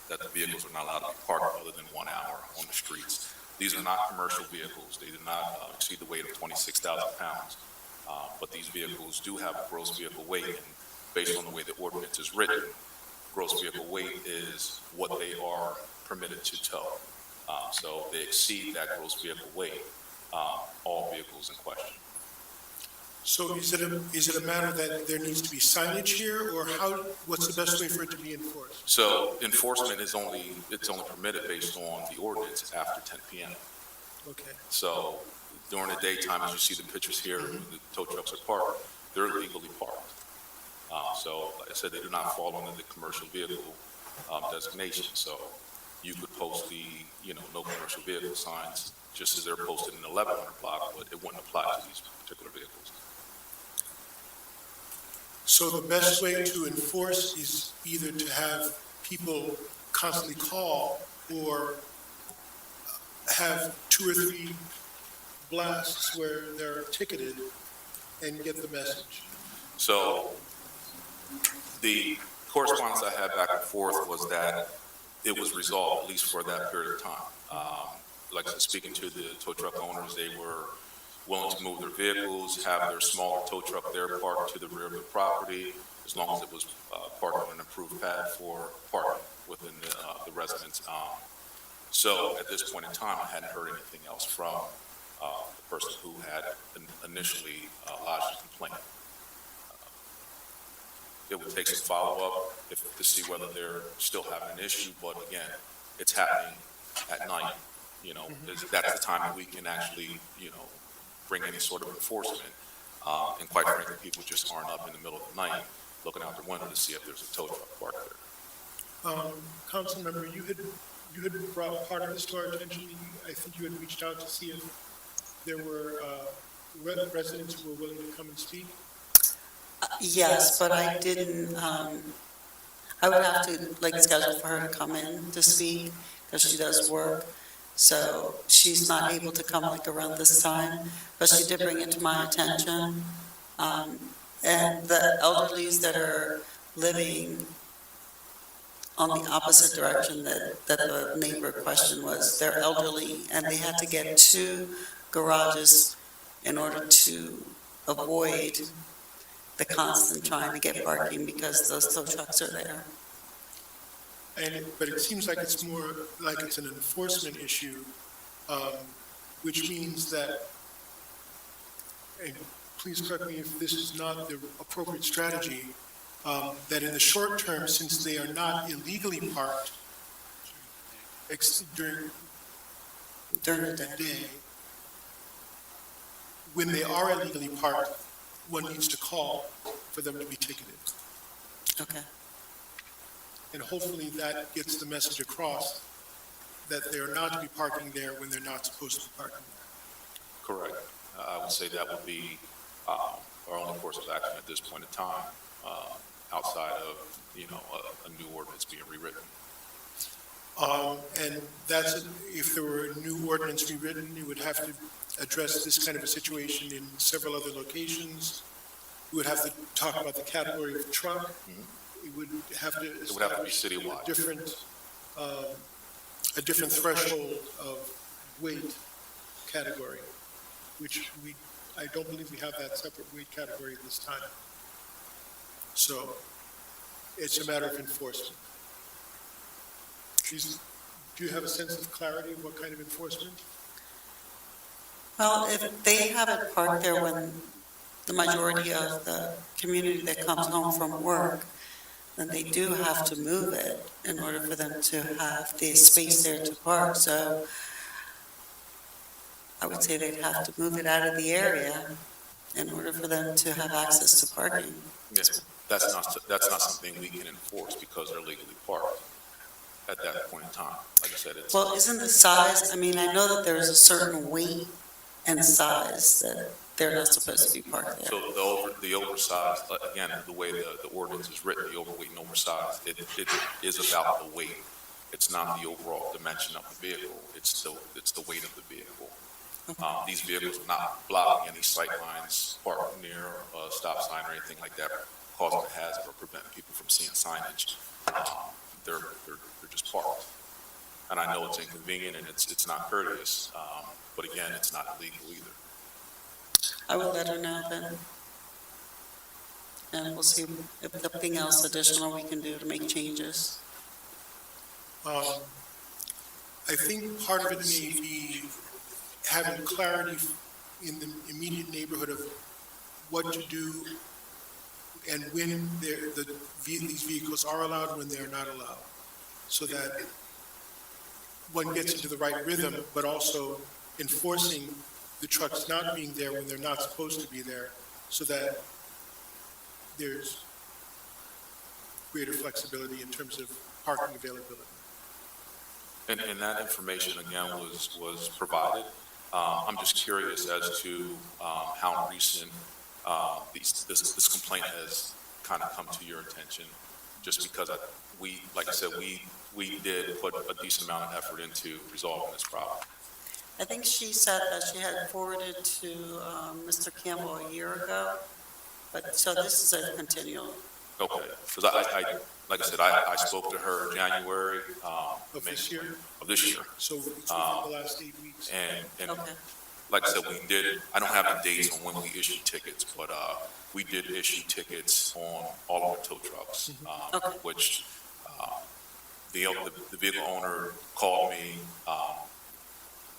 that the vehicles are not allowed to be parked other than 1 hour on the streets. These are not commercial vehicles. They do not exceed the weight of 26,000 pounds. But these vehicles do have a gross vehicle weight, and based on the way the ordinance is written, gross vehicle weight is what they are permitted to tow. So they exceed that gross vehicle weight, all vehicles in question. So is it a matter that there needs to be signage here, or what's the best way for it to be enforced? So enforcement is only permitted based on the ordinance after 10 p.m. Okay. So during the daytime, as you see the pictures here, the tow trucks are parked, they're legally parked. So like I said, they do not fall under the commercial vehicle designation. So you could post the, no commercial vehicle signs just as they're posted in the 1100 block, but it wouldn't apply to these particular vehicles. So the best way to enforce is either to have people constantly call or have 2 or 3 blasts where they're ticketed and get the message. So the correspondence I had back and forth was that it was resolved, at least for that period of time. Like I said, speaking to the tow truck owners, they were willing to move their vehicles, have their smaller tow truck there parked to the rear of the property, as long as it was parked on an approved pad for parking within the residence. So at this point in time, I hadn't heard anything else from the person who had initially lodged a complaint. It would take some follow-up to see whether they're still having an issue, but again, it's happening at night. That's the time that we can actually, bring any sort of enforcement. And quite frankly, people just aren't up in the middle of the night looking out their window to see if there's a tow truck parked there. Councilmember, you had brought part of this to our attention. I think you had reached out to see if there were residents who were willing to come and speak. Yes, but I didn't, I would have to, schedule for her to come in to speak, because she does work. So she's not able to come around this time, but she did bring it to my attention. And the elderlies that are living on the opposite direction that the neighbor question was, they're elderly, and they had to get 2 garages in order to avoid the constant trying to get parking because those tow trucks are there. But it seems like it's more like it's an enforcement issue, which means that, and please correct me if this is not the appropriate strategy, that in the short term, since they are not illegally parked during the day, when they are illegally parked, one needs to call for them to be ticketed. Okay. And hopefully that gets the message across that they're not to be parking there when they're not supposed to be parking there. Correct. I would say that would be our only course of action at this point in time, outside of, a new ordinance being rewritten. And if there were a new ordinance rewritten, it would have to address this kind of a situation in several other locations. We would have to talk about the category of truck. We would have to It would have to be establish citywide. a different threshold of weight category, which I don't believe we have that separate weight category at this time. So it's a matter of enforcement. Do you have a sense of clarity of what kind of enforcement? Well, if they have it parked there when the majority of the community that comes home from work, then they do have to move it in order for them to have the space there to park. So I would say they'd have to move it out of the area in order for them to have access to parking. Yes, that's not something we can enforce because they're legally parked at that point in time. Like I said, it's. Well, isn't the size, I mean, I know that there's a certain weight and size that they're not supposed to be parked there. So the oversized, again, the way the ordinance is written, the overweight and oversized, it is about the weight. It's not the overall dimension of the vehicle, it's the weight of the vehicle. These vehicles are not blocking any sight lines, parked near a stop sign or anything like that, causing a hazard or preventing people from seeing signage. They're just parked. And I know it's inconvenient and it's not courteous, but again, it's not illegal either. I will let her know then. And we'll see if there's something else additional we can do to make changes. I think part of it may be having clarity in the immediate neighborhood of what to do and when these vehicles are allowed, when they're not allowed, so that one gets into the right rhythm, but also enforcing the trucks not being there when they're not supposed to be there, so that there's greater flexibility in terms of parking availability. And that information, again, was provided. I'm just curious as to how recent this complaint has kind of come to your attention, just because like I said, we did put a decent amount of effort into resolving this problem. I think she said that she had forwarded to Mr. Campbell a year ago, but, so this is a continual. Okay, because like I said, I spoke to her in January. Of this year? Of this year. So it's within the last 8 weeks. And Okay. like I said, I don't have the dates on when we issued tickets, but we did issue tickets on all of the tow trucks, Okay. which the vehicle owner called me,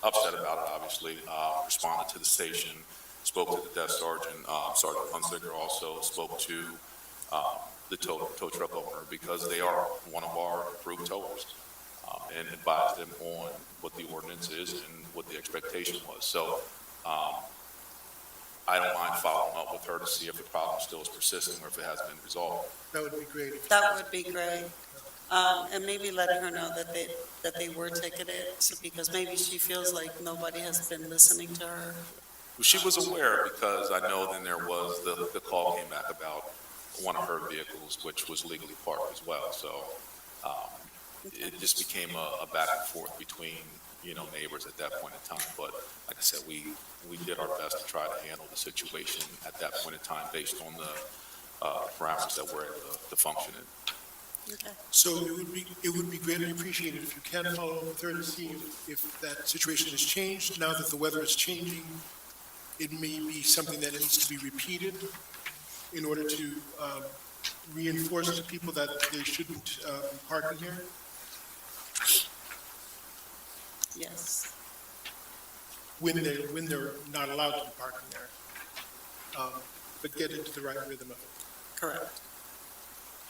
upset about it, obviously, responded to the station, spoke to the desk sergeant, Sergeant Hunziker also spoke to the tow truck owner, because they are one of our approved towers, and advised them on what the ordinance is and what the expectation was. So I don't mind following up with her to see if the problem still is persisting or if it has been resolved. That would be great. if- That would be great. And maybe letting her know that they were ticketed, so because maybe she feels like nobody has been listening to her. Well, she was aware, because I know then there was, the call came back about one of her vehicles, which was legally parked as well. So it just became a back and forth between, neighbors at that point in time. But like I said, we did our best to try to handle the situation at that point in time based on the parameters that we're able to function in. Okay. So it would be greatly appreciated if you can follow up with her to see if that situation has changed. Now that the weather is changing, it may be something that needs to be repeated in order to reinforce to people that they shouldn't be parking here. Yes. When they're not allowed to be parking there. But get into the right rhythm of it. Correct.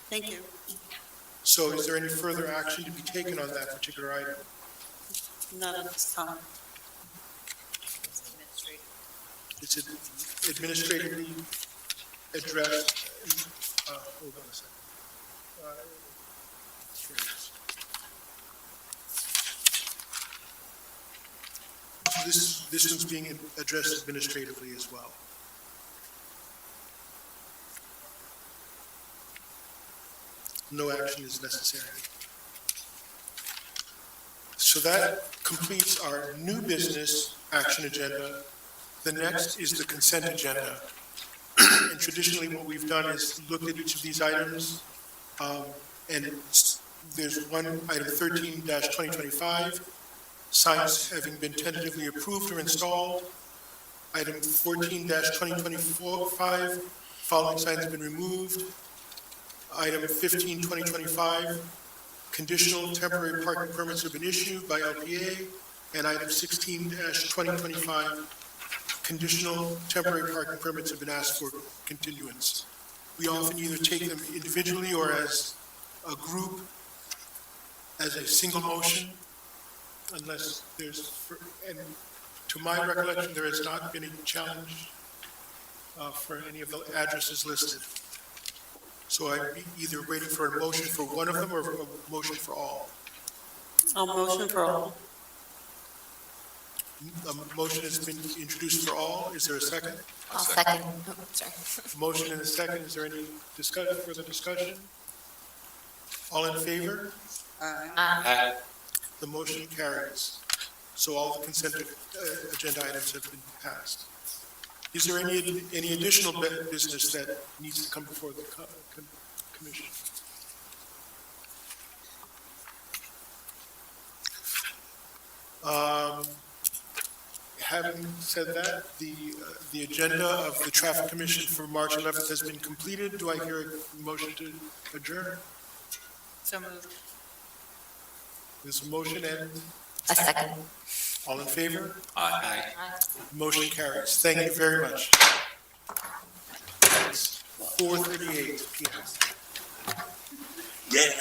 Thank you. So is there any further action to be taken on that particular item? Not at this time. It's administratively addressed, hold on a second. Here it is. This one's being addressed administratively as well. No action is necessary. So that completes our new business action agenda. The next is the consent agenda. And traditionally, what we've done is looked at each of these items, and there's one, item 13-2025, signs having been tentatively approved or installed. Item 14-2025, following signs have been removed. Item 15-2025, conditional temporary parking permits have been issued by LPA. And item 16-2025, conditional temporary parking permits have been asked for continuance. We often either take them individually or as a group, as a single motion, unless there's, and to my recollection, there has not been a challenge for any of the addresses listed. So I'm either waiting for a motion for one of them or a motion for all. I'll motion for all. A motion has been introduced for all. Is there a second? I'll second. Oh, sorry. Motion and a second. Is there any discussion, further discussion? All in favor? The motion carries. So all the consent agenda items have been passed. Is there any additional business that needs to come before the commission? Having said that, the agenda of the Traffic Commission for March 11th has been completed. Do I hear a motion to adjourn? So moved. There's a motion and A second. all in favor? Aye. Motion carries. Thank you very much. It's 4:38 p.m. Yeah.